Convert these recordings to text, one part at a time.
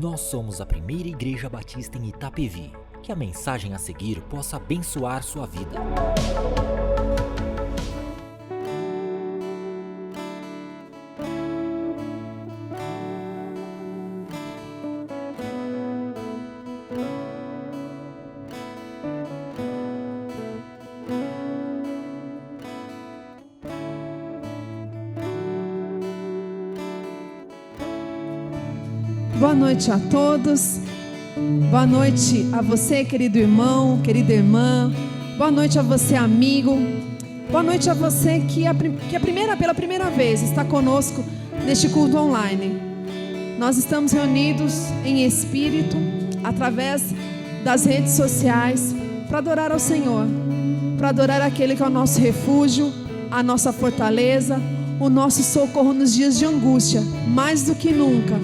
Nós somos a primeira igreja batista em Itapevi. Que a mensagem a seguir possa abençoar sua vida. Boa noite a todos. Boa noite a você, querido irmão, querida irmã. Boa noite a você, amigo. Boa noite a você que pela primeira vez está conosco neste culto online. Nós estamos reunidos em espírito, através das redes sociais, para adorar ao Senhor, para adorar aquele que é o nosso refúgio, a nossa fortaleza, o nosso socorro nos dias de angústia. Mais do que nunca,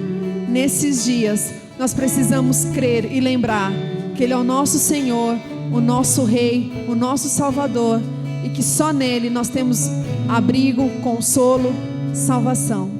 nesses dias, nós precisamos crer e lembrar que Ele é o nosso Senhor, o nosso Rei, o nosso Salvador, e que só nele nós temos abrigo, consolo, salvação.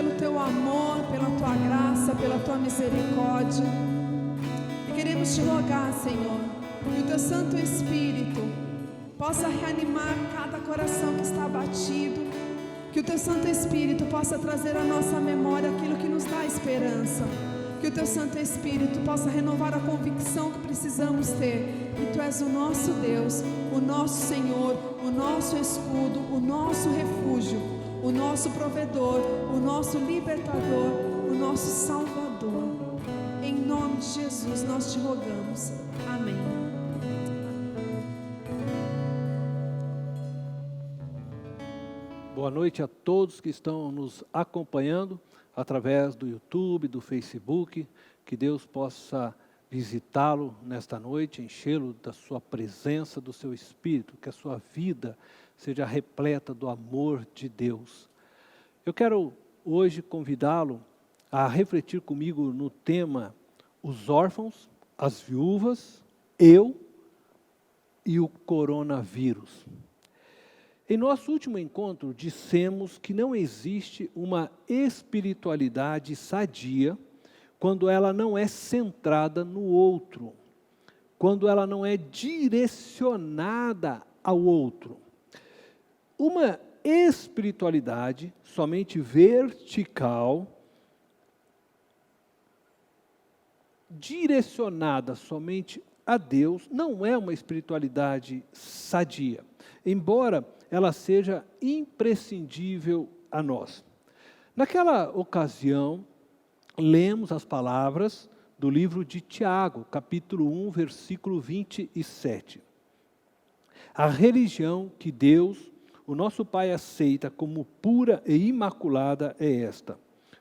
pelo Teu amor, pela Tua graça, pela Tua misericórdia. E queremos Te rogar, Senhor, que o Teu Santo Espírito possa reanimar cada coração que está abatido, que o Teu Santo Espírito possa trazer à nossa memória aquilo que nos dá esperança, que o Teu Santo Espírito possa renovar a convicção que precisamos ter, que Tu és o nosso Deus, o nosso Senhor, o nosso escudo, o nosso refúgio, o nosso provedor, o nosso libertador, o nosso salvador. Em nome de Jesus nós Te rogamos. Amém. Boa noite a todos que estão nos acompanhando através do YouTube, do Facebook. Que Deus possa visitá-lo nesta noite, enchê-lo da sua presença, do seu Espírito, que a sua vida seja repleta do amor de Deus. Eu quero hoje convidá-lo a refletir comigo no tema os órfãos, as viúvas, eu e o coronavírus. Em nosso último encontro, dissemos que não existe uma espiritualidade sadia quando ela não é centrada no outro, quando ela não é direcionada ao outro. Uma espiritualidade somente vertical, direcionada somente a Deus, não é uma espiritualidade sadia, embora ela seja imprescindível a nós. Naquela ocasião, lemos as palavras do livro de Tiago, capítulo 1, versículo 27. A religião que Deus, o nosso Pai, aceita como pura e imaculada é esta: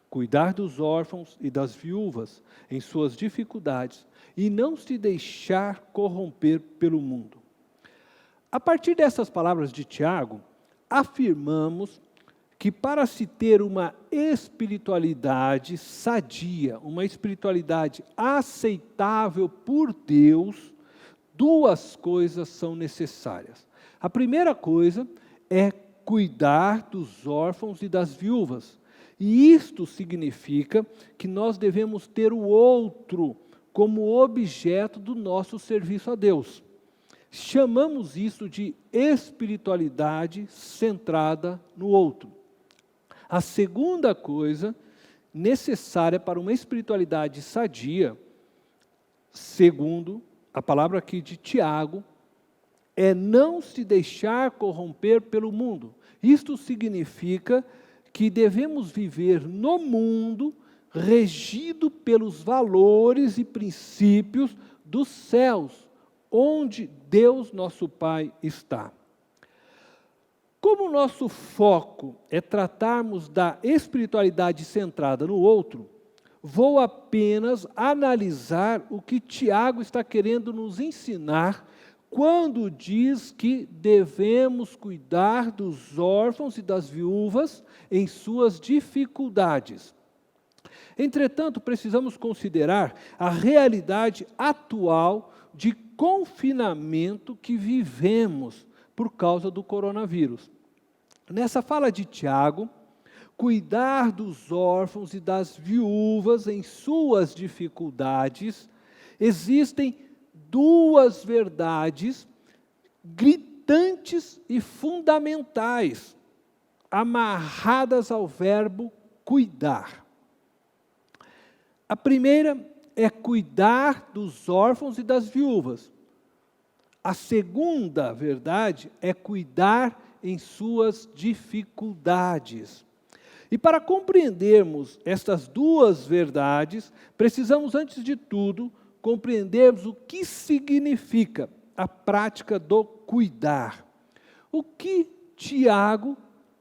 cuidar dos órfãos e das viúvas em suas dificuldades e não se deixar corromper pelo mundo. A partir dessas palavras de Tiago, afirmamos que para se ter uma espiritualidade sadia, uma espiritualidade aceitável por Deus, duas coisas são necessárias. A primeira coisa é cuidar dos órfãos e das viúvas. E isto significa que nós devemos ter o outro como objeto do nosso serviço a Deus. Chamamos isso de espiritualidade centrada no outro. A segunda coisa necessária para uma espiritualidade sadia, segundo a palavra aqui de Tiago, é não se deixar corromper pelo mundo. Isto significa que devemos viver no mundo regido pelos valores e princípios dos céus, onde Deus, nosso Pai, está. Como o nosso foco é tratarmos da espiritualidade centrada no outro, vou apenas analisar o que Tiago está querendo nos ensinar quando diz que devemos cuidar dos órfãos e das viúvas em suas dificuldades. Entretanto, precisamos considerar a realidade atual de confinamento que vivemos por causa do coronavírus. Nessa fala de Tiago, cuidar dos órfãos e das viúvas em suas dificuldades, existem duas verdades gritantes e fundamentais, amarradas ao verbo cuidar. A primeira é cuidar dos órfãos e das viúvas. A segunda verdade é cuidar em suas dificuldades. E para compreendermos estas duas verdades, precisamos, antes de tudo, compreendermos o que significa a prática do cuidar. O que Tiago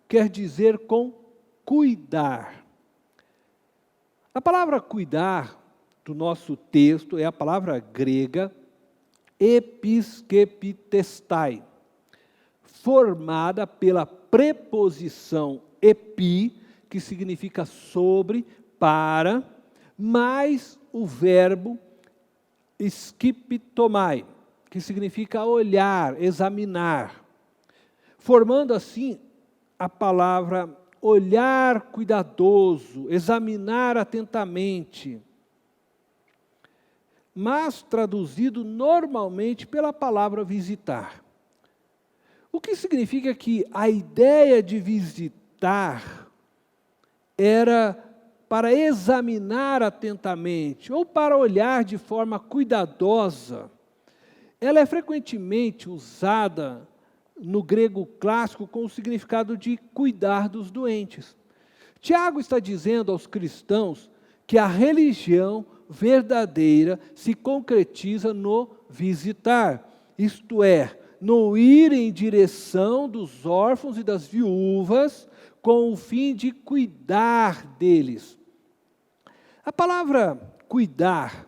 quer dizer com cuidar? A palavra cuidar do nosso texto é a palavra grega episkepitestai, formada pela preposição epi, que significa sobre, para, mais o verbo skipitomai, que significa olhar, examinar, formando assim a palavra olhar cuidadoso, examinar atentamente, mas traduzido normalmente pela palavra visitar. O que significa que a ideia de visitar era para examinar atentamente ou para olhar de forma cuidadosa. Ela é frequentemente usada no grego clássico com o significado de cuidar dos doentes. Tiago está dizendo aos cristãos que a religião verdadeira se concretiza no visitar, isto é, no ir em direção dos órfãos e das viúvas com o fim de cuidar deles. A palavra cuidar,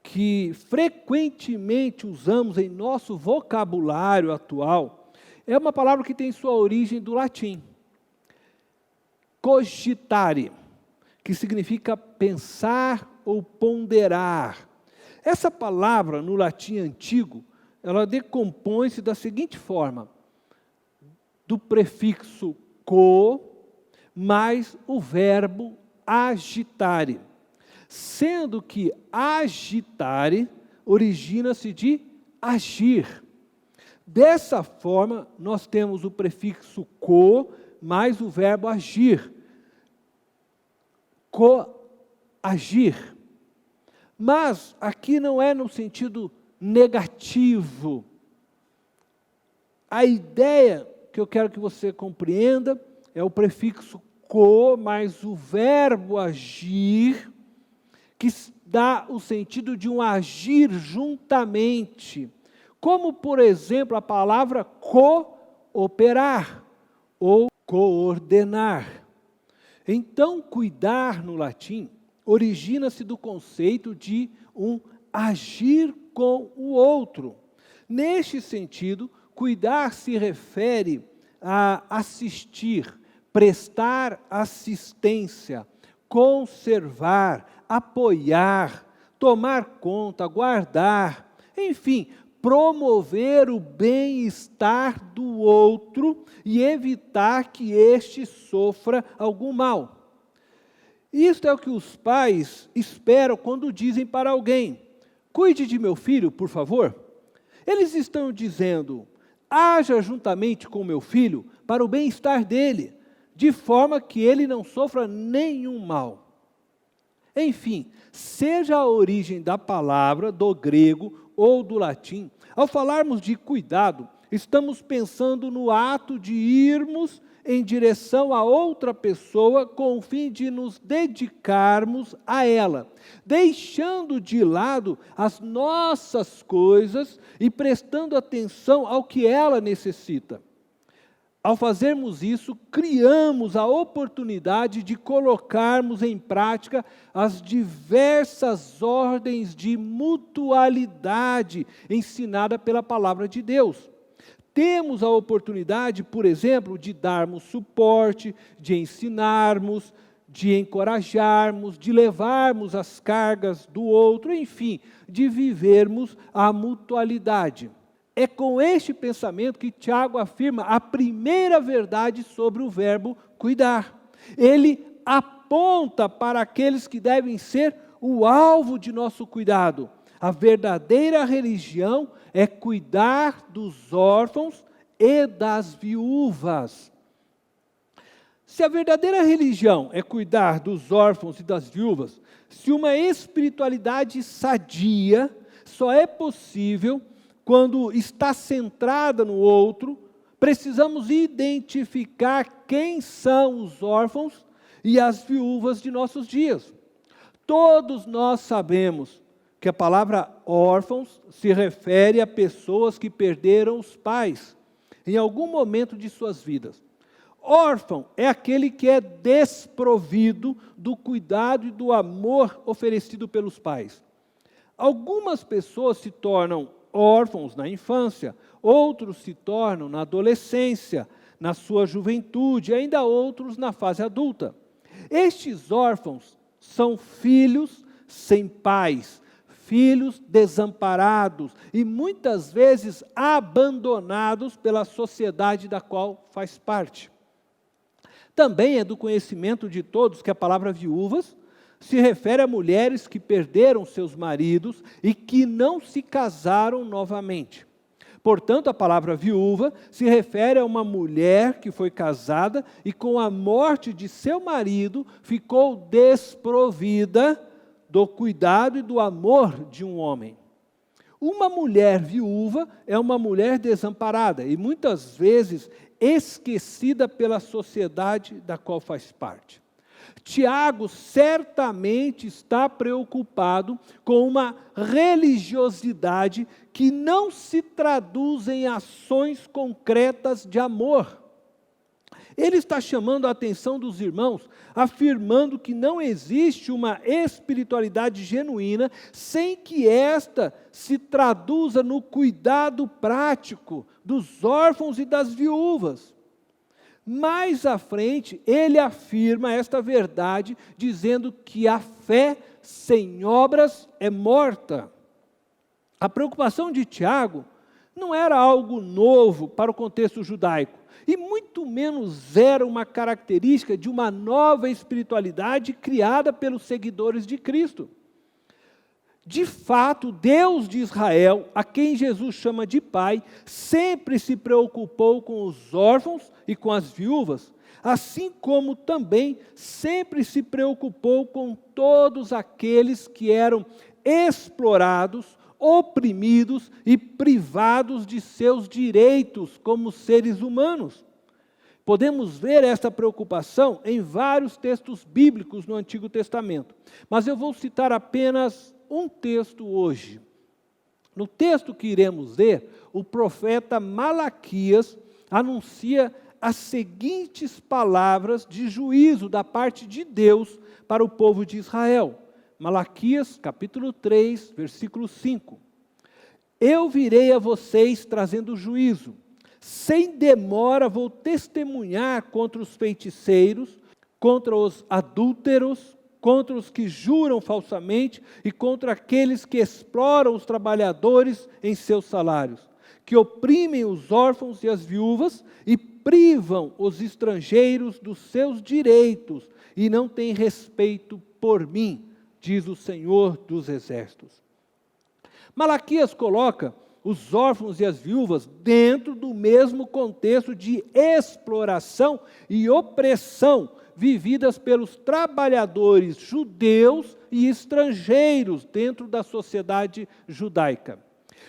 que frequentemente usamos em nosso vocabulário atual, é uma palavra que tem sua origem do latim. Cogitare, que significa pensar ou ponderar. Essa palavra, no latim antigo, ela decompõe-se da seguinte forma: do prefixo co, mais o verbo agitare. Sendo que agitare origina-se de agir. Dessa forma, nós temos o prefixo co, mais o verbo agir. Coagir. Mas aqui não é no sentido negativo. A ideia que eu quero que você compreenda é o prefixo co mais o verbo agir, que dá o sentido de um agir juntamente. Como, por exemplo, a palavra cooperar ou coordenar. Então, cuidar no latim origina-se do conceito de um agir com o outro. Neste sentido, cuidar se refere a assistir, prestar assistência, conservar, apoiar, tomar conta, guardar, enfim, promover o bem-estar do outro e evitar que este sofra algum mal. Isto é o que os pais esperam quando dizem para alguém: cuide de meu filho, por favor. Eles estão dizendo: haja juntamente com meu filho para o bem-estar dele, de forma que ele não sofra nenhum mal. Enfim, seja a origem da palavra, do grego ou do latim, ao falarmos de cuidado, estamos pensando no ato de irmos em direção a outra pessoa com o fim de nos dedicarmos a ela, deixando de lado as nossas coisas e prestando atenção ao que ela necessita. Ao fazermos isso, criamos a oportunidade de colocarmos em prática as diversas ordens de mutualidade ensinada pela palavra de Deus. Temos a oportunidade, por exemplo, de darmos suporte, de ensinarmos, de encorajarmos, de levarmos as cargas do outro, enfim, de vivermos a mutualidade. É com este pensamento que Tiago afirma a primeira verdade sobre o verbo cuidar. Ele aponta para aqueles que devem ser o alvo de nosso cuidado. A verdadeira religião é cuidar dos órfãos e das viúvas. Se a verdadeira religião é cuidar dos órfãos e das viúvas, se uma espiritualidade sadia só é possível quando está centrada no outro, precisamos identificar quem são os órfãos e as viúvas de nossos dias. Todos nós sabemos que a palavra órfãos se refere a pessoas que perderam os pais em algum momento de suas vidas. Órfão é aquele que é desprovido do cuidado e do amor oferecido pelos pais. Algumas pessoas se tornam órfãos na infância, outros se tornam na adolescência, na sua juventude, ainda outros na fase adulta. Estes órfãos são filhos sem pais, filhos desamparados e muitas vezes abandonados pela sociedade da qual faz parte. Também é do conhecimento de todos que a palavra viúvas se refere a mulheres que perderam seus maridos e que não se casaram novamente. Portanto, a palavra viúva se refere a uma mulher que foi casada e com a morte de seu marido ficou desprovida do cuidado e do amor de um homem. Uma mulher viúva é uma mulher desamparada e muitas vezes esquecida pela sociedade da qual faz parte. Tiago certamente está preocupado com uma religiosidade que não se traduz em ações concretas de amor. Ele está chamando a atenção dos irmãos, afirmando que não existe uma espiritualidade genuína sem que esta se traduza no cuidado prático dos órfãos e das viúvas. Mais à frente, ele afirma esta verdade, dizendo que a fé sem obras é morta. A preocupação de Tiago não era algo novo para o contexto judaico, e muito menos era uma característica de uma nova espiritualidade criada pelos seguidores de Cristo. De fato, Deus de Israel, a quem Jesus chama de Pai, sempre se preocupou com os órfãos e com as viúvas, assim como também sempre se preocupou com todos aqueles que eram explorados, oprimidos e privados de seus direitos como seres humanos. Podemos ver esta preocupação em vários textos bíblicos no Antigo Testamento, mas eu vou citar apenas um texto hoje. No texto que iremos ler, o profeta Malaquias anuncia as seguintes palavras de juízo da parte de Deus para o povo de Israel. Malaquias, capítulo 3, versículo 5. Eu virei a vocês trazendo juízo. Sem demora vou testemunhar contra os feiticeiros, contra os adúlteros, contra os que juram falsamente e contra aqueles que exploram os trabalhadores em seus salários, que oprimem os órfãos e as viúvas e privam os estrangeiros dos seus direitos e não têm respeito por mim, diz o Senhor dos Exércitos. Malaquias coloca os órfãos e as viúvas dentro do mesmo contexto de exploração e opressão vividas pelos trabalhadores judeus e estrangeiros dentro da sociedade judaica.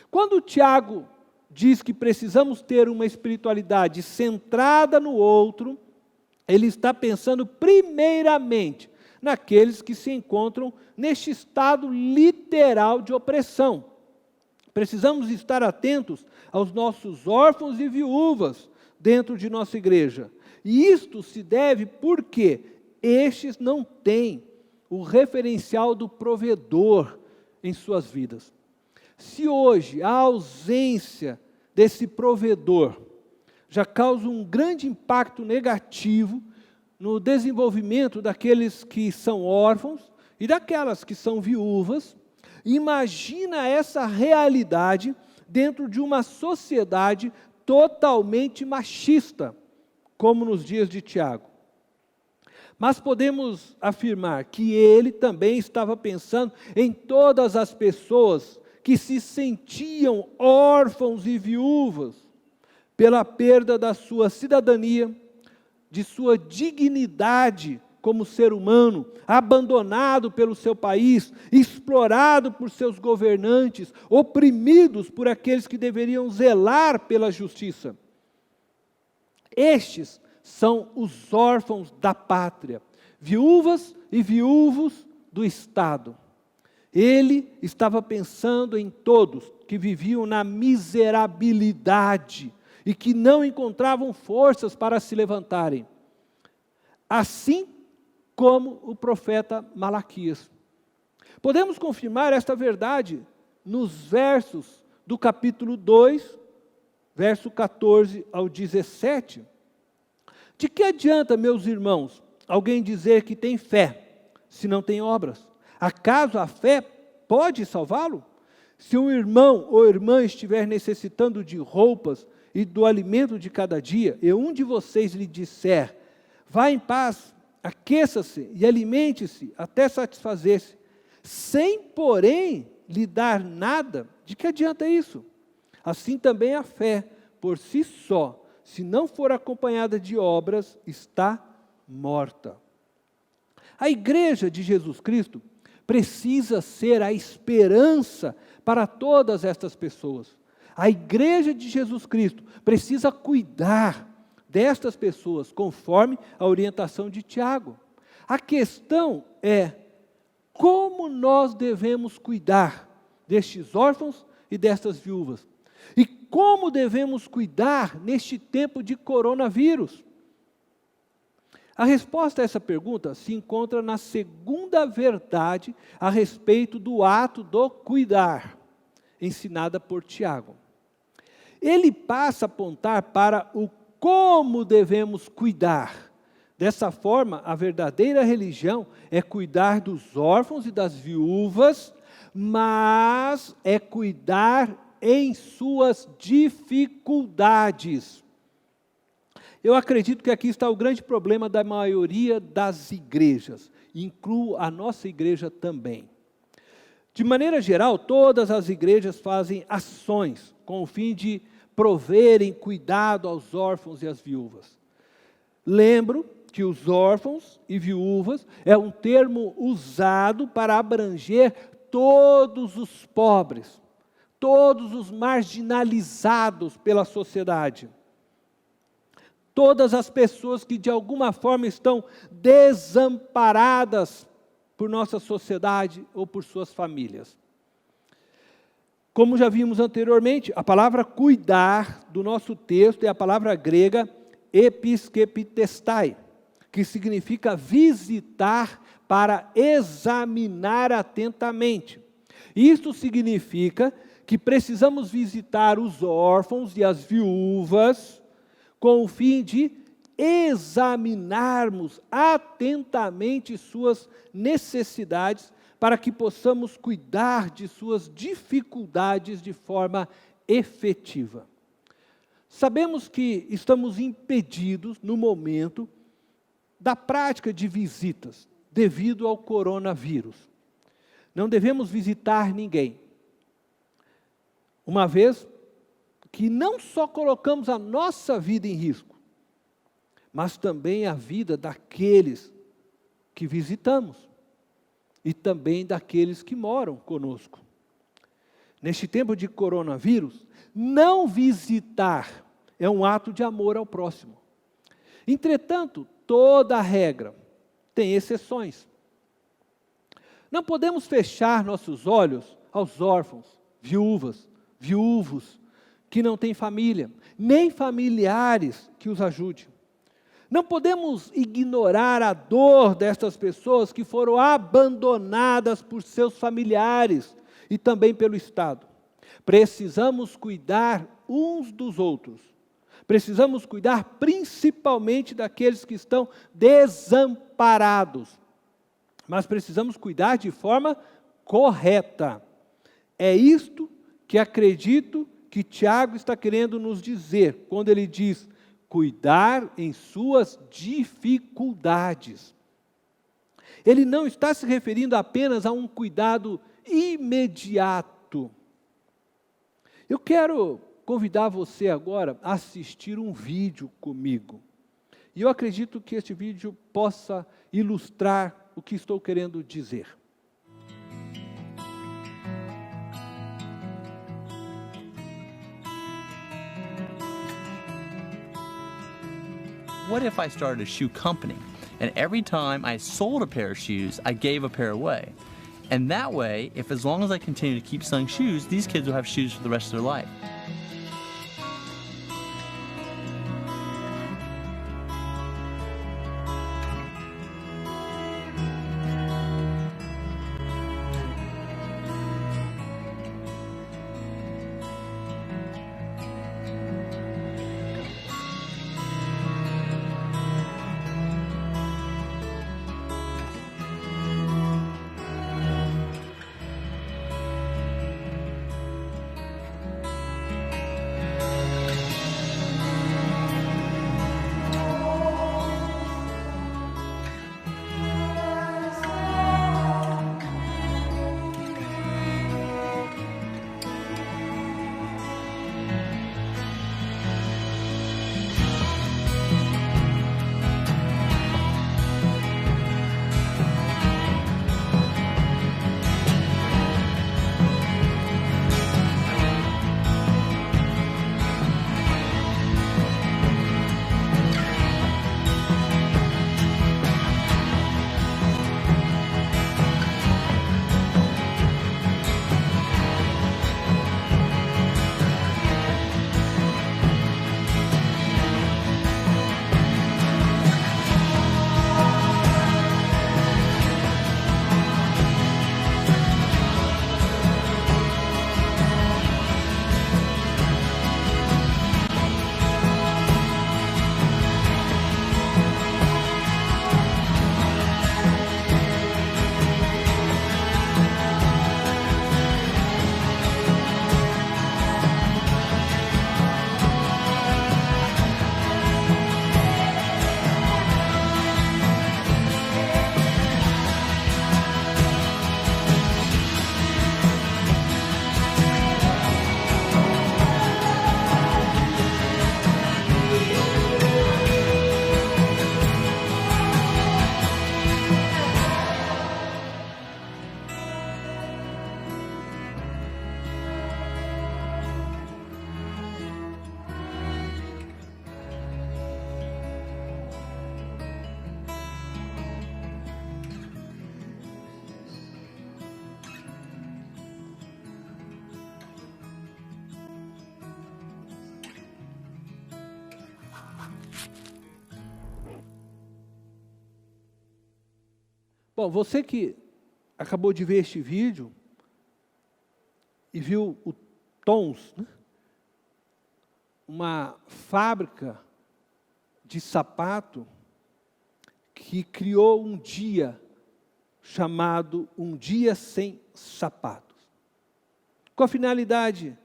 Quando Tiago diz que precisamos ter uma espiritualidade centrada no outro, ele está pensando primeiramente naqueles que se encontram neste estado literal de opressão. Precisamos estar atentos aos nossos órfãos e viúvas dentro de nossa igreja. E isto se deve porque estes não têm o referencial do provedor em suas vidas. Se hoje a ausência desse provedor já causa um grande impacto negativo no desenvolvimento daqueles que são órfãos e daquelas que são viúvas, imagina essa realidade dentro de uma sociedade totalmente machista, como nos dias de Tiago. Mas podemos afirmar que ele também estava pensando em todas as pessoas que se sentiam órfãos e viúvas pela perda da sua cidadania, de sua dignidade como ser humano, abandonado pelo seu país, explorado por seus governantes, oprimidos por aqueles que deveriam zelar pela justiça. Estes são os órfãos da pátria, viúvas e viúvos do Estado. Ele estava pensando em todos que viviam na miserabilidade e que não encontravam forças para se levantarem. Assim como o profeta Malaquias. Podemos confirmar esta verdade nos versos do capítulo 2, verso 14 ao 17. De que adianta, meus irmãos, alguém dizer que tem fé, se não tem obras? Acaso a fé pode salvá-lo? Se um irmão ou irmã estiver necessitando de roupas e do alimento de cada dia, e um de vocês lhe disser, Vá em paz, aqueça-se e alimente-se até satisfazer-se, sem, porém, lhe dar nada. De que adianta isso? Assim também a fé, por si só, se não for acompanhada de obras, está morta. A igreja de Jesus Cristo precisa ser a esperança para todas estas pessoas. A igreja de Jesus Cristo precisa cuidar destas pessoas, conforme a orientação de Tiago. A questão é como nós devemos cuidar destes órfãos e destas viúvas. E como devemos cuidar neste tempo de coronavírus? A resposta a essa pergunta se encontra na segunda verdade a respeito do ato do cuidar, ensinada por Tiago. Ele passa a apontar para o como devemos cuidar. Dessa forma, a verdadeira religião é cuidar dos órfãos e das viúvas, mas é cuidar em suas dificuldades. Eu acredito que aqui está o grande problema da maioria das igrejas, incluo a nossa igreja também. De maneira geral, todas as igrejas fazem ações com o fim de proverem cuidado aos órfãos e às viúvas. Lembro que os órfãos e viúvas é um termo usado para abranger todos os pobres, todos os marginalizados pela sociedade. Todas as pessoas que de alguma forma estão desamparadas por nossa sociedade ou por suas famílias. Como já vimos anteriormente, a palavra cuidar do nosso texto é a palavra grega episkepitestai, que significa visitar para examinar atentamente. Isto significa que precisamos visitar os órfãos e as viúvas com o fim de examinarmos atentamente suas necessidades para que possamos cuidar de suas dificuldades de forma efetiva. Sabemos que estamos impedidos, no momento, da prática de visitas, devido ao coronavírus. Não devemos visitar ninguém, uma vez que não só colocamos a nossa vida em risco, mas também a vida daqueles que visitamos e também daqueles que moram conosco. Neste tempo de coronavírus, não visitar é um ato de amor ao próximo. Entretanto, toda regra tem exceções. Não podemos fechar nossos olhos aos órfãos, viúvas, viúvos, que não têm família, nem familiares que os ajudem. Não podemos ignorar a dor destas pessoas que foram abandonadas por seus familiares e também pelo Estado. Precisamos cuidar uns dos outros. Precisamos cuidar principalmente daqueles que estão desamparados. Mas precisamos cuidar de forma correta. É isto que acredito que Tiago está querendo nos dizer, quando ele diz, cuidar em suas dificuldades. Ele não está se referindo apenas a um cuidado imediato. Eu quero convidar você agora a assistir um vídeo comigo. E eu acredito que este vídeo possa ilustrar o que estou querendo dizer. What if I started a shoe company, and every time I sold a pair of shoes, I gave a pair away? And that way, if as long as I continue to keep selling shoes, these kids will have shoes for the rest of their life. Bom, você que acabou de ver este vídeo e viu o Tons, né? Uma fábrica de sapato que criou um dia chamado Um Dia Sem Sapatos, com a finalidade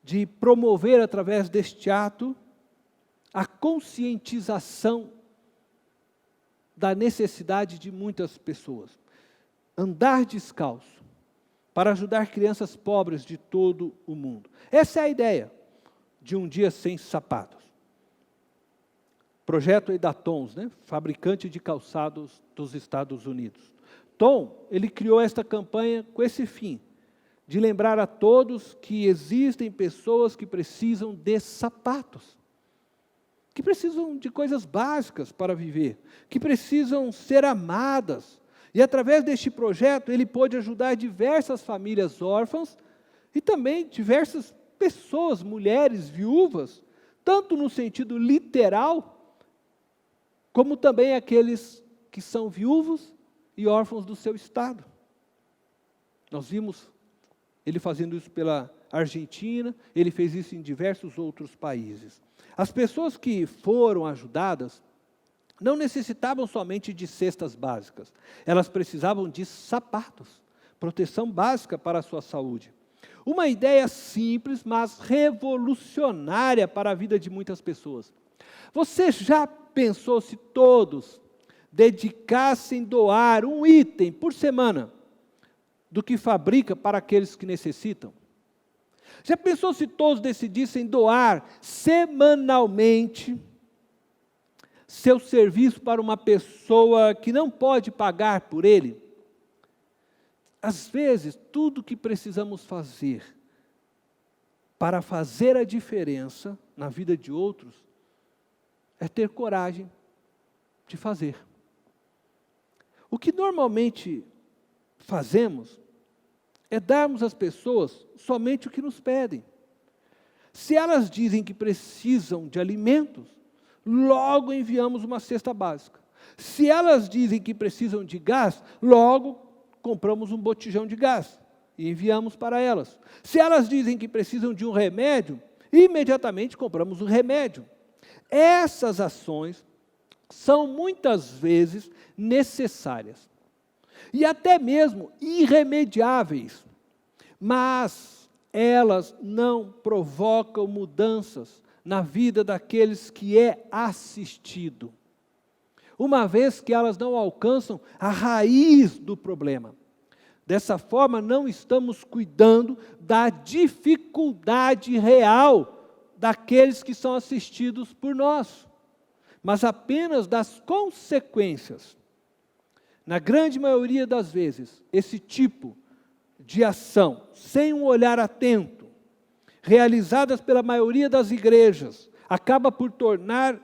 de promover, através deste ato, a conscientização da necessidade de muitas pessoas. Andar descalço, para ajudar crianças pobres de todo o mundo. Essa é a ideia de Um Dia Sem Sapatos. Projeto aí da Tons, né? Fabricante de calçados dos Estados Unidos. Tom, ele criou esta campanha com esse fim, de lembrar a todos que existem pessoas que precisam de sapatos, que precisam de coisas básicas para viver, que precisam ser amadas. E através deste projeto, ele pôde ajudar diversas famílias órfãs e também diversas pessoas, mulheres viúvas, tanto no sentido literal, como também aqueles que são viúvos e órfãos do seu estado. Nós vimos ele fazendo isso pela Argentina, ele fez isso em diversos outros países. As pessoas que foram ajudadas não necessitavam somente de cestas básicas, elas precisavam de sapatos, proteção básica para a sua saúde. Uma ideia simples, mas revolucionária para a vida de muitas pessoas. Você já pensou se todos dedicassem doar um item por semana do que fabrica para aqueles que necessitam? Já pensou se todos decidissem doar semanalmente seu serviço para uma pessoa que não pode pagar por ele? Às vezes, tudo o que precisamos fazer para fazer a diferença na vida de outros é ter coragem de fazer. O que normalmente fazemos é darmos às pessoas somente o que nos pedem. Se elas dizem que precisam de alimentos, logo enviamos uma cesta básica. Se elas dizem que precisam de gás, logo compramos um botijão de gás e enviamos para elas. Se elas dizem que precisam de um remédio, imediatamente compramos o remédio. Essas ações são muitas vezes necessárias e até mesmo irremediáveis, mas elas não provocam mudanças na vida daqueles que é assistido, uma vez que elas não alcançam a raiz do problema. Dessa forma, não estamos cuidando da dificuldade real daqueles que são assistidos por nós, mas apenas das consequências. Na grande maioria das vezes, esse tipo de ação, sem um olhar atento, realizadas pela maioria das igrejas, acaba por tornar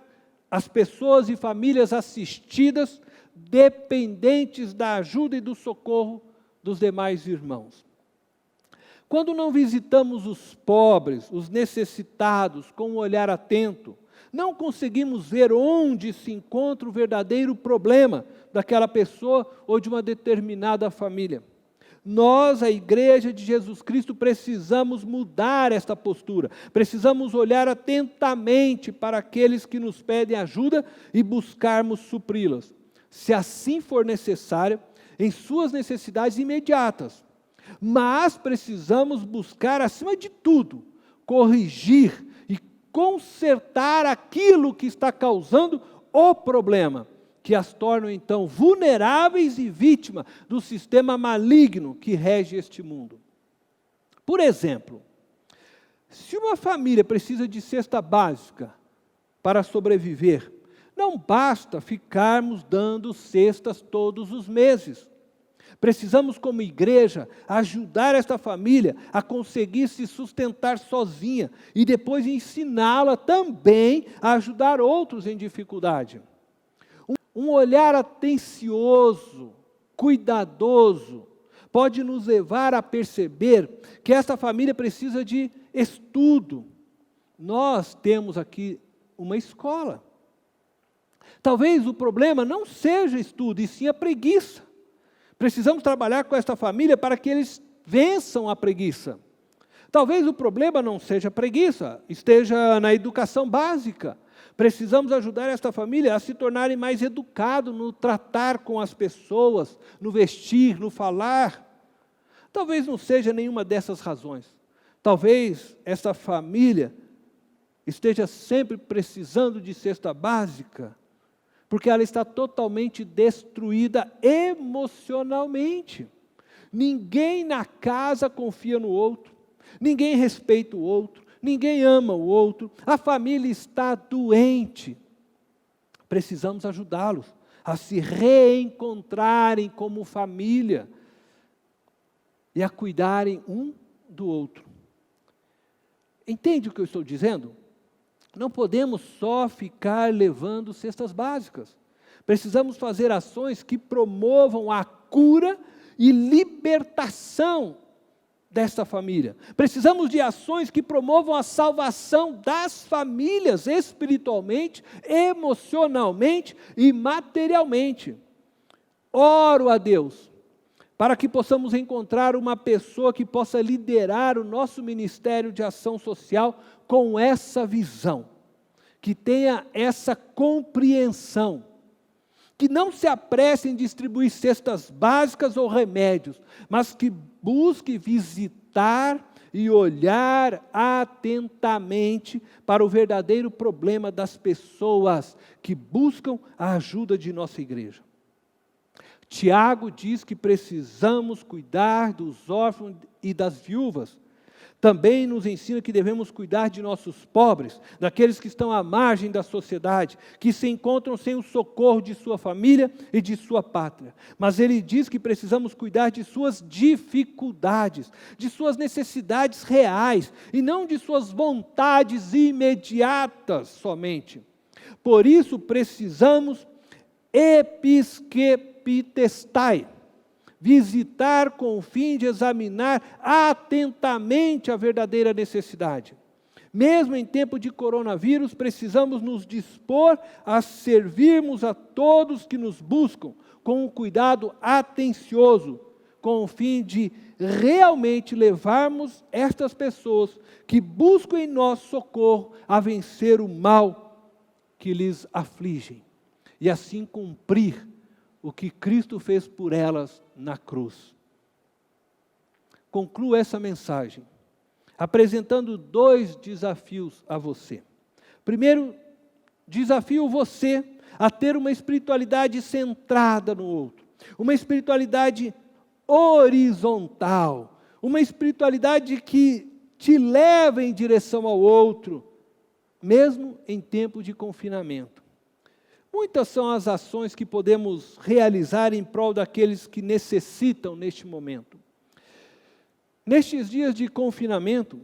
as pessoas e famílias assistidas dependentes da ajuda e do socorro dos demais irmãos. Quando não visitamos os pobres, os necessitados, com um olhar atento, não conseguimos ver onde se encontra o verdadeiro problema daquela pessoa ou de uma determinada família. Nós, a Igreja de Jesus Cristo, precisamos mudar esta postura. Precisamos olhar atentamente para aqueles que nos pedem ajuda e buscarmos supri-las, se assim for necessário, em suas necessidades imediatas. Mas precisamos buscar, acima de tudo, corrigir e consertar aquilo que está causando o problema, que as tornam então vulneráveis e vítimas do sistema maligno que rege este mundo. Por exemplo, se uma família precisa de cesta básica para sobreviver, não basta ficarmos dando cestas todos os meses. Precisamos, como igreja, ajudar esta família a conseguir se sustentar sozinha e depois ensiná-la também a ajudar outros em dificuldade. Um olhar atencioso, cuidadoso, pode nos levar a perceber que esta família precisa de estudo. Nós temos aqui uma escola. Talvez o problema não seja estudo, e sim a preguiça. Precisamos trabalhar com esta família para que eles vençam a preguiça. Talvez o problema não seja a preguiça, esteja na educação básica. Precisamos ajudar esta família a se tornarem mais educados no tratar com as pessoas, no vestir, no falar. Talvez não seja nenhuma dessas razões. Talvez esta família esteja sempre precisando de cesta básica, porque ela está totalmente destruída emocionalmente. Ninguém na casa confia no outro, ninguém respeita o outro, ninguém ama o outro, a família está doente. Precisamos ajudá-los a se reencontrarem como família e a cuidarem um do outro. Entende o que eu estou dizendo? Não podemos só ficar levando cestas básicas. Precisamos fazer ações que promovam a cura e libertação desta família. Precisamos de ações que promovam a salvação das famílias espiritualmente, emocionalmente e materialmente. Oro a Deus para que possamos encontrar uma pessoa que possa liderar o nosso ministério de ação social com essa visão, que tenha essa compreensão, que não se apresse em distribuir cestas básicas ou remédios, mas que busque visitar e olhar atentamente para o verdadeiro problema das pessoas que buscam a ajuda de nossa igreja. Tiago diz que precisamos cuidar dos órfãos e das viúvas. Também nos ensina que devemos cuidar de nossos pobres, daqueles que estão à margem da sociedade, que se encontram sem o socorro de sua família e de sua pátria. Mas ele diz que precisamos cuidar de suas dificuldades, de suas necessidades reais, e não de suas vontades imediatas somente. Por isso precisamos episquepitestai, visitar com o fim de examinar atentamente a verdadeira necessidade. Mesmo em tempo de coronavírus, precisamos nos dispor a servirmos a todos que nos buscam com um cuidado atencioso, com o fim de realmente levarmos estas pessoas que buscam em nós socorro a vencer o mal que lhes aflige e assim cumprir o que Cristo fez por elas na cruz. Concluo essa mensagem apresentando 2 desafios a você. Primeiro, desafio você a ter uma espiritualidade centrada no outro, uma espiritualidade horizontal, uma espiritualidade que te leva em direção ao outro, mesmo em tempo de confinamento. Muitas são as ações que podemos realizar em prol daqueles que necessitam neste momento. Nestes dias de confinamento,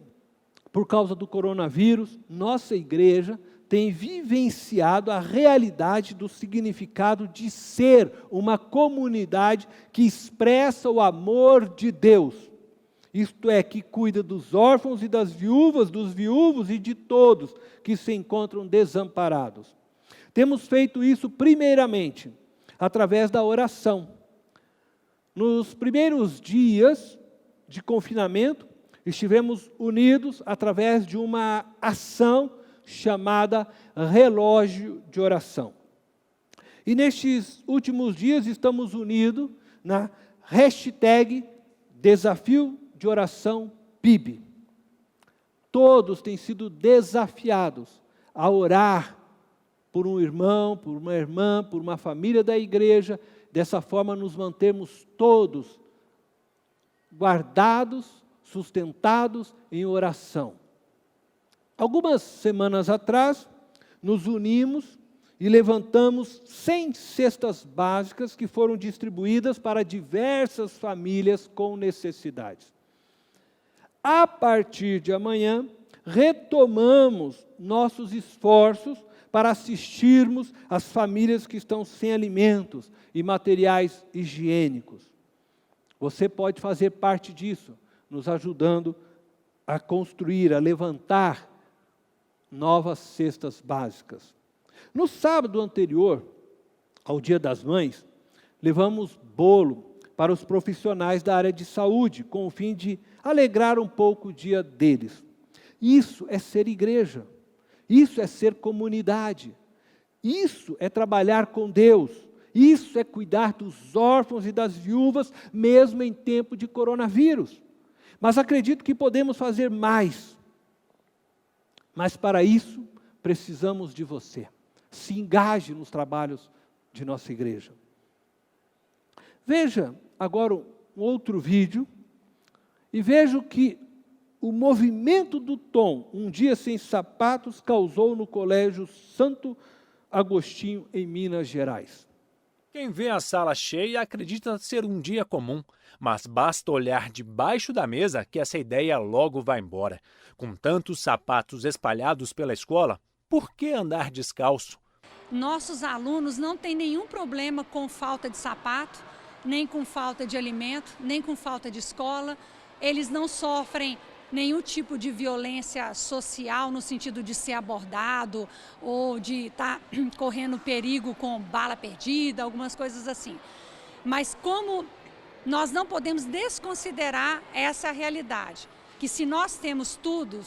por causa do coronavírus, nossa igreja tem vivenciado a realidade do significado de ser uma comunidade que expressa o amor de Deus. Isto é, que cuida dos órfãos e das viúvas, dos viúvos e de todos que se encontram desamparados. Temos feito isso primeiramente através da oração. Nos primeiros dias de confinamento, estivemos unidos através de uma ação chamada relógio de oração. E nestes últimos dias estamos unidos na hashtag Desafio de Oração PIB. Todos têm sido desafiados a orar por um irmão, por uma irmã, por uma família da igreja. Dessa forma nos mantemos todos guardados, sustentados em oração. Algumas semanas atrás, nos unimos e levantamos 100 cestas básicas que foram distribuídas para diversas famílias com necessidades. A partir de amanhã, retomamos nossos esforços para assistirmos as famílias que estão sem alimentos e materiais higiênicos. Você pode fazer parte disso, nos ajudando a construir, a levantar novas cestas básicas. No sábado anterior ao Dia das Mães, levamos bolo para os profissionais da área de saúde, com o fim de alegrar um pouco o dia deles. Isso é ser igreja, isso é ser comunidade, isso é trabalhar com Deus, isso é cuidar dos órfãos e das viúvas, mesmo em tempo de coronavírus. Mas acredito que podemos fazer mais. Mas para isso, precisamos de você. Se engaje nos trabalhos de nossa igreja. Veja agora um outro vídeo e veja que o movimento do Tom, um dia sem sapatos, causou no Colégio Santo Agostinho, em Minas Gerais. Quem vê a sala cheia acredita ser um dia comum, mas basta olhar debaixo da mesa que essa ideia logo vai embora. Com tantos sapatos espalhados pela escola, por que andar descalço? Nossos alunos não têm nenhum problema com falta de sapato, nem com falta de alimento, nem com falta de escola. Eles não sofrem nenhum tipo de violência social no sentido de ser abordado ou de estar correndo perigo com bala perdida, algumas coisas assim. Mas como nós não podemos desconsiderar essa realidade, que se nós temos tudo,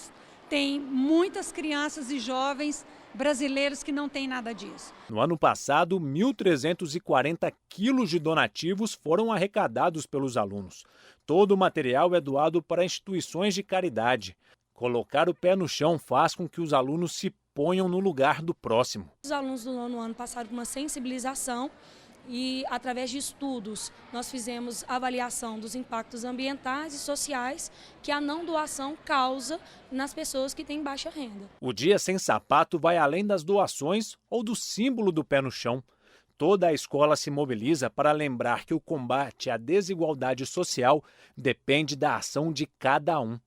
tem muitas crianças e jovens brasileiros que não têm nada disso. No ano passado, 1.340 quilos de donativos foram arrecadados pelos alunos. Todo o material é doado para instituições de caridade. Colocar o pé no chão faz com que os alunos se ponham no lugar do próximo. Os alunos do 9º ano passaram por uma sensibilização e, através de estudos, nós fizemos avaliação dos impactos ambientais e sociais que a não doação causa nas pessoas que têm baixa renda. O Dia Sem Sapato vai além das doações ou do símbolo do pé no chão. Toda a escola se mobiliza para lembrar que o combate à desigualdade social depende da ação de cada um.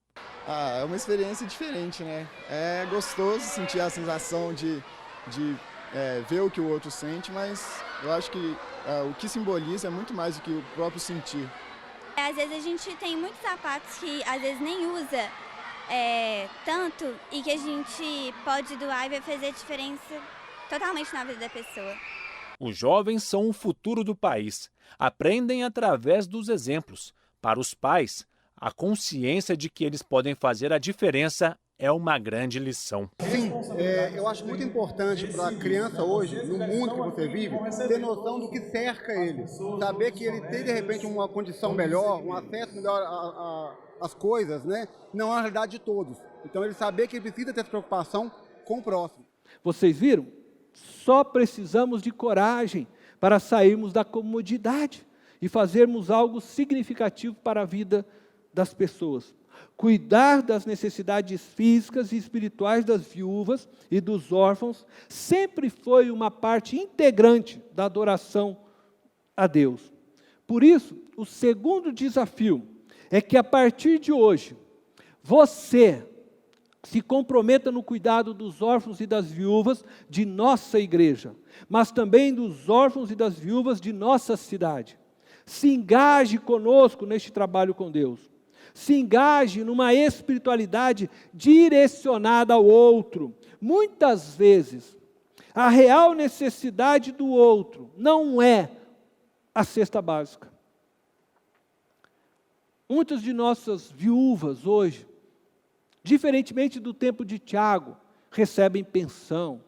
É uma experiência diferente, né? É gostoso sentir a sensação de ver o que o outro sente, mas eu acho que o que simboliza é muito mais do que o próprio sentir. Às vezes a gente tem muitos sapatos que às vezes nem usa tanto e que a gente pode doar e vai fazer diferença totalmente na vida da pessoa. Os jovens são o futuro do país. Aprendem através dos exemplos. Para os pais, a consciência de que eles podem fazer a diferença é uma grande lição. Sim, eu acho muito importante para a criança hoje, no mundo que você vive, ter noção do que cerca ele. Saber que ele tem, de repente, uma condição melhor, um acesso melhor às coisas, né? Não é a realidade de todos. Então, ele saber que ele precisa ter essa preocupação com o próximo. Vocês viram? Só precisamos de coragem para sairmos da comodidade e fazermos algo significativo para a vida das pessoas. Cuidar das necessidades físicas e espirituais das viúvas e dos órfãos sempre foi uma parte integrante da adoração a Deus. Por isso, o segundo desafio é que a partir de hoje, você se comprometa no cuidado dos órfãos e das viúvas de nossa igreja, mas também dos órfãos e das viúvas de nossa cidade. Se engaje conosco neste trabalho com Deus. Se engaje numa espiritualidade direcionada ao outro. Muitas vezes, a real necessidade do outro não é a cesta básica. Muitas de nossas viúvas hoje, diferentemente do tempo de Tiago, recebem pensão.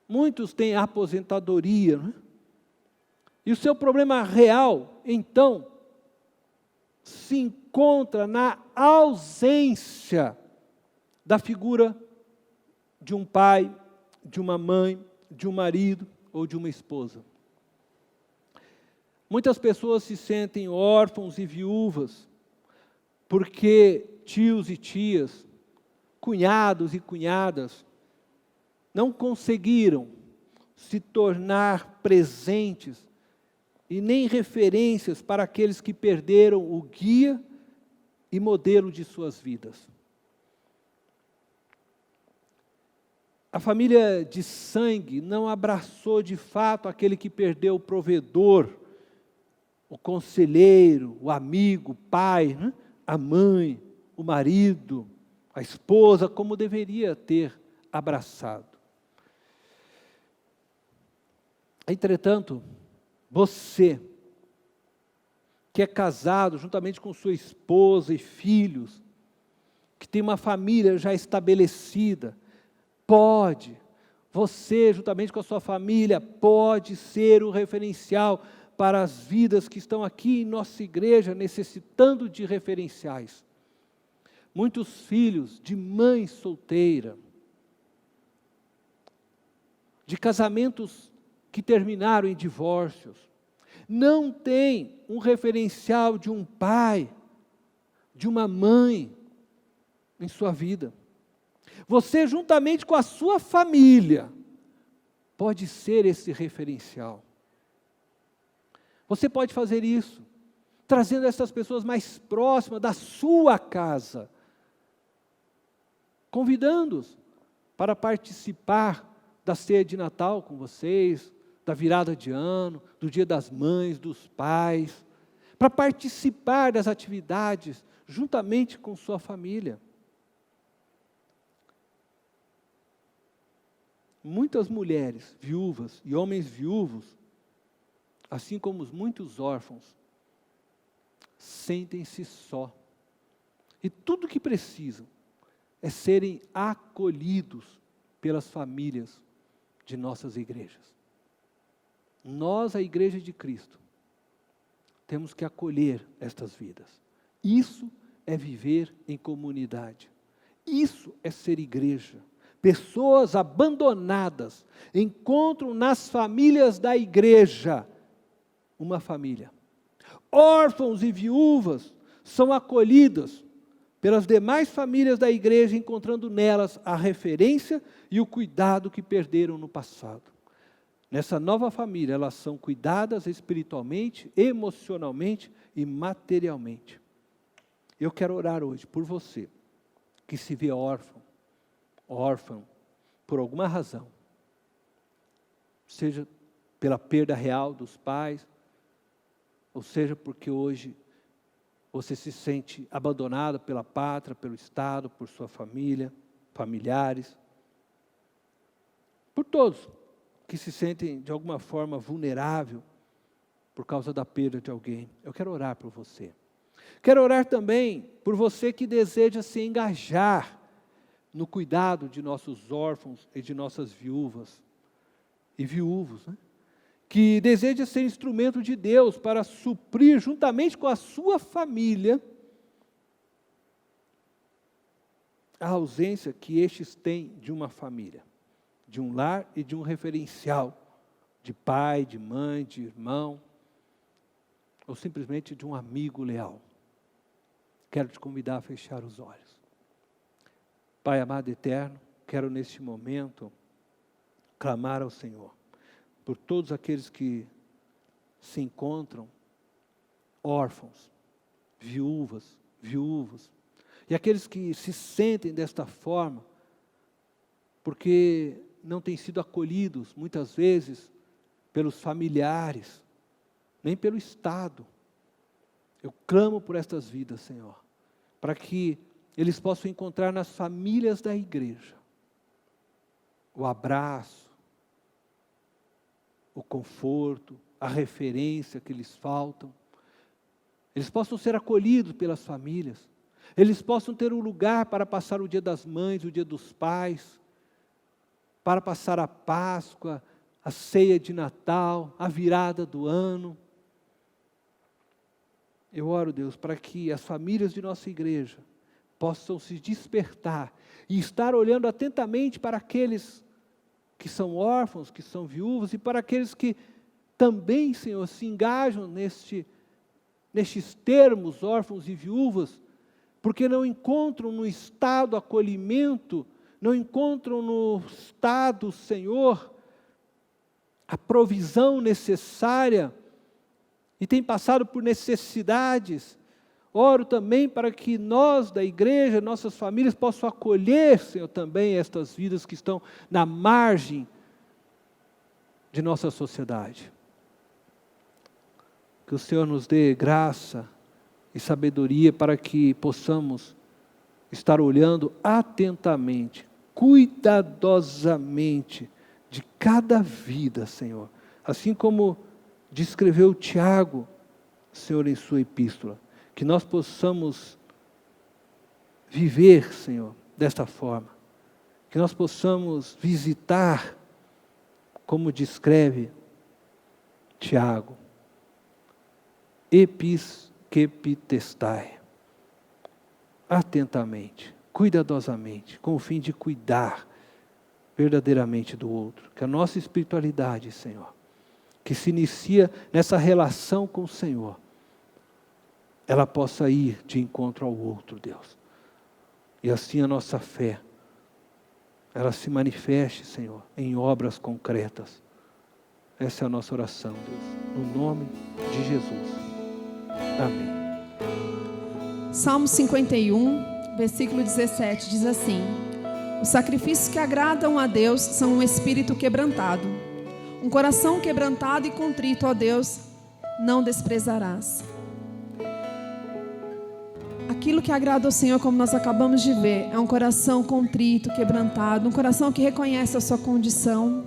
Muitos têm aposentadoria, né? E o seu problema real, então, se encontra na ausência da figura de um pai, de uma mãe, de um marido ou de uma esposa. Muitas pessoas se sentem órfãos e viúvas porque tios e tias, cunhados e cunhadas, não conseguiram se tornar presentes e nem referências para aqueles que perderam o guia e modelo de suas vidas. A família de sangue não abraçou de fato aquele que perdeu o provedor, o conselheiro, o amigo, o pai, né? A mãe, o marido, a esposa, como deveria ter abraçado. Entretanto, você que é casado juntamente com sua esposa e filhos, que tem uma família já estabelecida, pode, você juntamente com a sua família, pode ser o referencial para as vidas que estão aqui em nossa igreja, necessitando de referenciais. Muitos filhos de mãe solteira, de casamentos que terminaram em divórcios, não tem um referencial de um pai, de uma mãe em sua vida. Você, juntamente com a sua família, pode ser esse referencial. Você pode fazer isso, trazendo essas pessoas mais próximas da sua casa, convidando-os para participar da ceia de Natal com vocês, da virada de ano, do Dia das Mães, dos pais, para participar das atividades juntamente com sua família. Muitas mulheres viúvas e homens viúvos, assim como muitos órfãos, sentem-se só. E tudo o que precisam é serem acolhidos pelas famílias de nossas igrejas. Nós, a Igreja de Cristo, temos que acolher estas vidas. Isso é viver em comunidade. Isso é ser igreja. Pessoas abandonadas encontram nas famílias da igreja uma família. Órfãos e viúvas são acolhidas pelas demais famílias da igreja, encontrando nelas a referência e o cuidado que perderam no passado. Nessa nova família, elas são cuidadas espiritualmente, emocionalmente e materialmente. Eu quero orar hoje por você, que se vê órfão, por alguma razão, seja pela perda real dos pais, ou seja porque hoje você se sente abandonado pela pátria, pelo Estado, por sua família, familiares, por todos que se sentem de alguma forma vulnerável por causa da perda de alguém. Eu quero orar por você. Quero orar também por você que deseja se engajar no cuidado de nossos órfãos e de nossas viúvas e viúvos, né? Que deseja ser instrumento de Deus para suprir, juntamente com a sua família, a ausência que estes têm de uma família, de um lar e de um referencial, de pai, de mãe, de irmão, ou simplesmente de um amigo leal. Quero te convidar a fechar os olhos. Pai amado e eterno, quero neste momento clamar ao Senhor por todos aqueles que se encontram órfãos, viúvos, e aqueles que se sentem desta forma, porque não têm sido acolhidos, muitas vezes, pelos familiares, nem pelo Estado. Eu clamo por estas vidas, Senhor, para que eles possam encontrar nas famílias da igreja o abraço, o conforto, a referência que lhes faltam. Eles possam ser acolhidos pelas famílias. Eles possam ter um lugar para passar o Dia das Mães, o Dia dos Pais, para passar a Páscoa, a ceia de Natal, a virada do ano. Eu oro, Deus, para que as famílias de nossa igreja possam se despertar e estar olhando atentamente para aqueles que são órfãos, que são viúvos, e para aqueles que também, Senhor, se engajam nestes termos, órfãos e viúvas, porque não encontram no Estado acolhimento, não encontram no Estado, Senhor, a provisão necessária, e têm passado por necessidades. Oro também para que nós da igreja, nossas famílias, possam acolher, Senhor, também estas vidas que estão na margem de nossa sociedade. Que o Senhor nos dê graça e sabedoria para que possamos estar olhando atentamente, cuidadosamente, de cada vida, Senhor. Assim como descreveu Tiago, Senhor, em sua epístola. Que nós possamos viver, Senhor, desta forma. Que nós possamos visitar, como descreve Tiago, episquepitestai, atentamente, cuidadosamente, com o fim de cuidar verdadeiramente do outro. Que a nossa espiritualidade, Senhor, que se inicia nessa relação com o Senhor, ela possa ir de encontro ao outro, Deus. E assim a nossa fé, ela se manifeste, Senhor, em obras concretas. Essa é a nossa oração, Deus, no nome de Jesus. Amém. Salmo 51, versículo 17, diz assim: os sacrifícios que agradam a Deus são um espírito quebrantado. Um coração quebrantado e contrito, ó Deus, não desprezarás. Aquilo que agrada ao Senhor, como nós acabamos de ver, é um coração contrito, quebrantado, um coração que reconhece a sua condição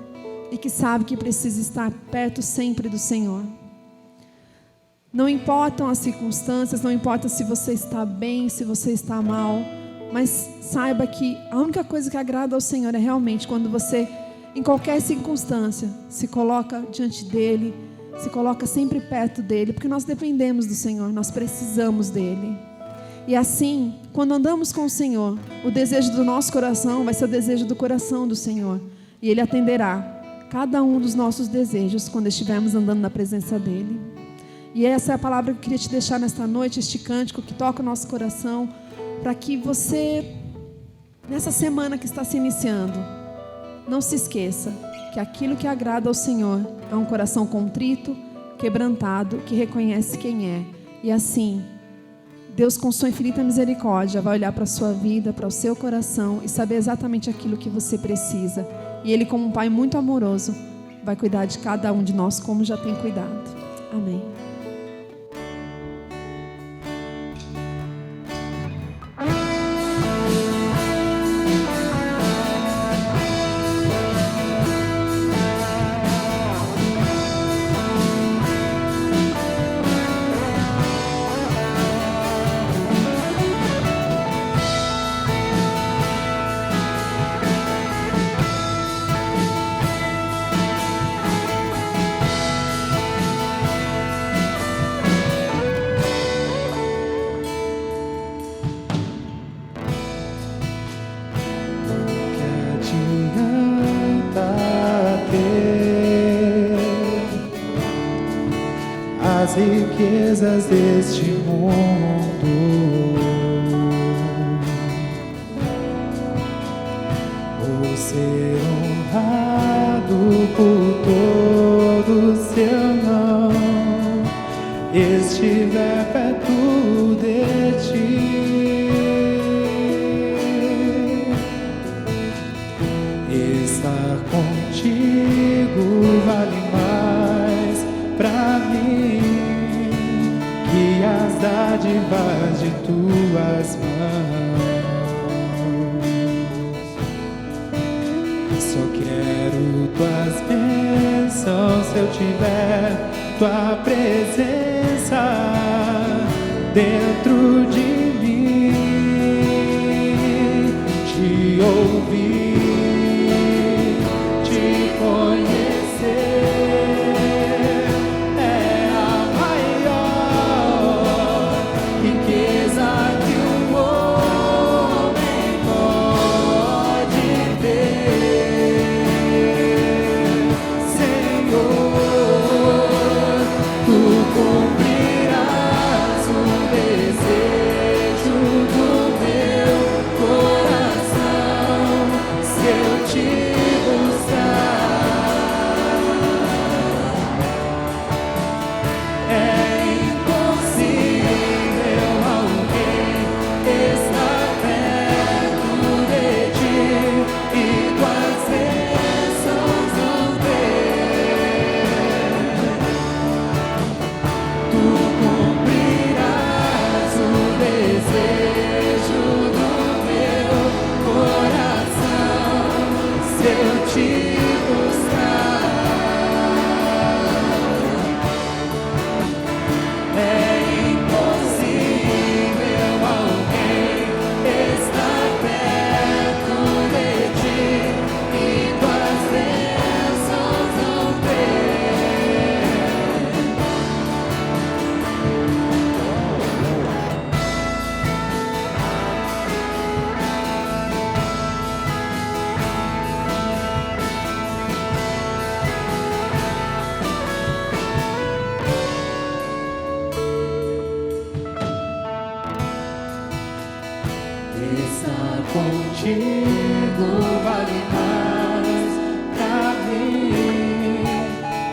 e que sabe que precisa estar perto sempre do Senhor. Não importam as circunstâncias, não importa se você está bem, se você está mal, mas saiba que a única coisa que agrada ao Senhor é realmente quando você, em qualquer circunstância, se coloca diante dEle, se coloca sempre perto dEle, porque nós dependemos do Senhor, nós precisamos dEle. E assim, quando andamos com o Senhor, o desejo do nosso coração vai ser o desejo do coração do Senhor. E Ele atenderá cada um dos nossos desejos quando estivermos andando na presença dEle. E essa é a palavra que eu queria te deixar nesta noite, este cântico que toca o nosso coração, para que você, nessa semana que está se iniciando, não se esqueça que aquilo que agrada ao Senhor é um coração contrito, quebrantado, que reconhece quem é. E assim, Deus, com sua infinita misericórdia, vai olhar para a sua vida, para o seu coração e saber exatamente aquilo que você precisa. E Ele, como um Pai muito amoroso, vai cuidar de cada um de nós como já tem cuidado. Amém. As riquezas deste mundo, ou ser honrado por todos se eu não estiver perto de ti. Estar contigo vale mais pra mim que as dádivas de tuas mãos. Só quero tuas bênçãos se eu tiver tua presença dentro de mim, te ouvir, te conhecer. Cumprirás o desejo contigo vale mais pra mim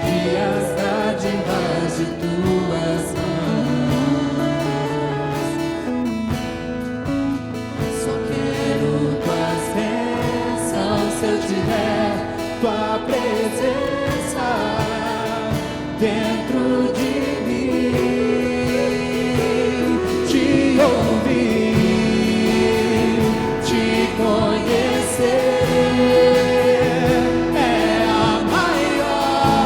que as dádivas de tuas mãos. Só quero tuas bênçãos se eu tiver tua presença dentro de mim, te ouvir, te conhecer é a maior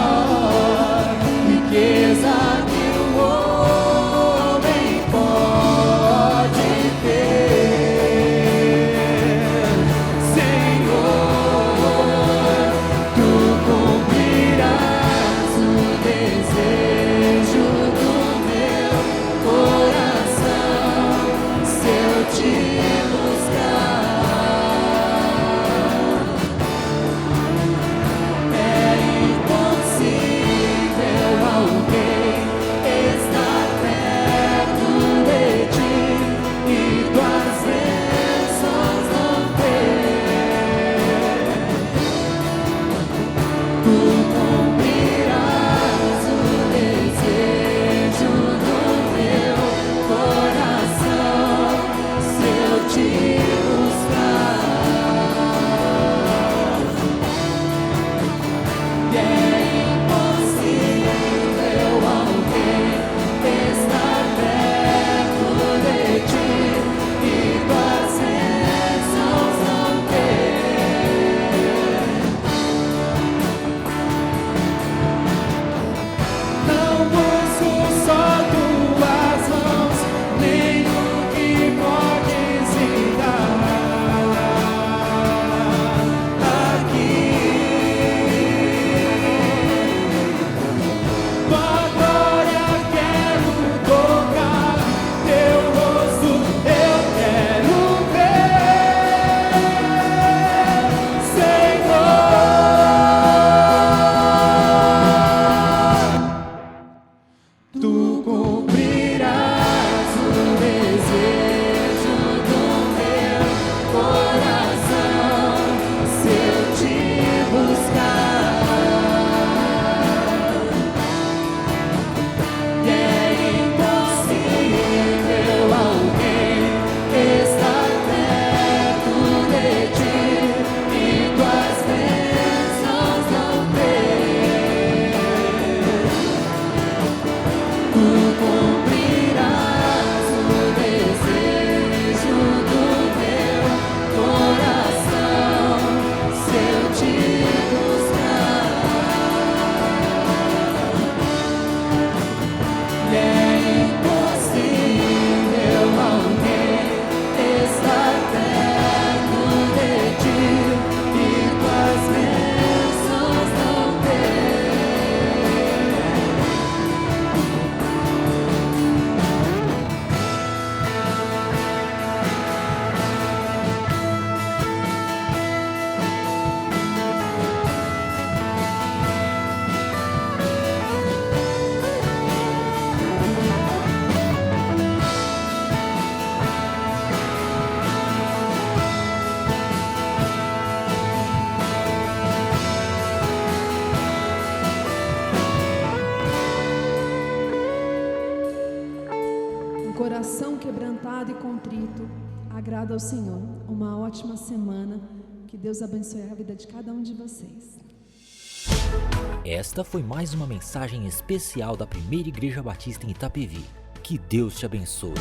riqueza que o homem pode ter. Senhor, tu cumprirás o desejo do meu coração se eu te buscar. É impossível alguém estar perto de ti e tuas bênçãos não ter. Tu cumprirás o desejo do meu coração se eu te buscar. E é impossível alguém estar perto de ti e tuas bênçãos não ter. Não busco só tuas mãos, nem o que podes me dar aqui. Tua glória quero tocar, teu rosto eu quero ver, Senhor. Tu cumprirás o desejo do meu coração se eu te buscar. E é impossível alguém estar perto de ti e tuas bênçãos não ter. Tu cumprirás o desejo do meu coração se eu te buscar. E é impossível alguém estar perto de ti e tuas bênçãos não ter. Um coração quebrantado e contrito agrada ao Senhor. Uma ótima semana. Que Deus abençoe a vida de cada um de vocês. Esta foi mais uma mensagem especial da Primeira Igreja Batista em Itapevi. Que Deus te abençoe.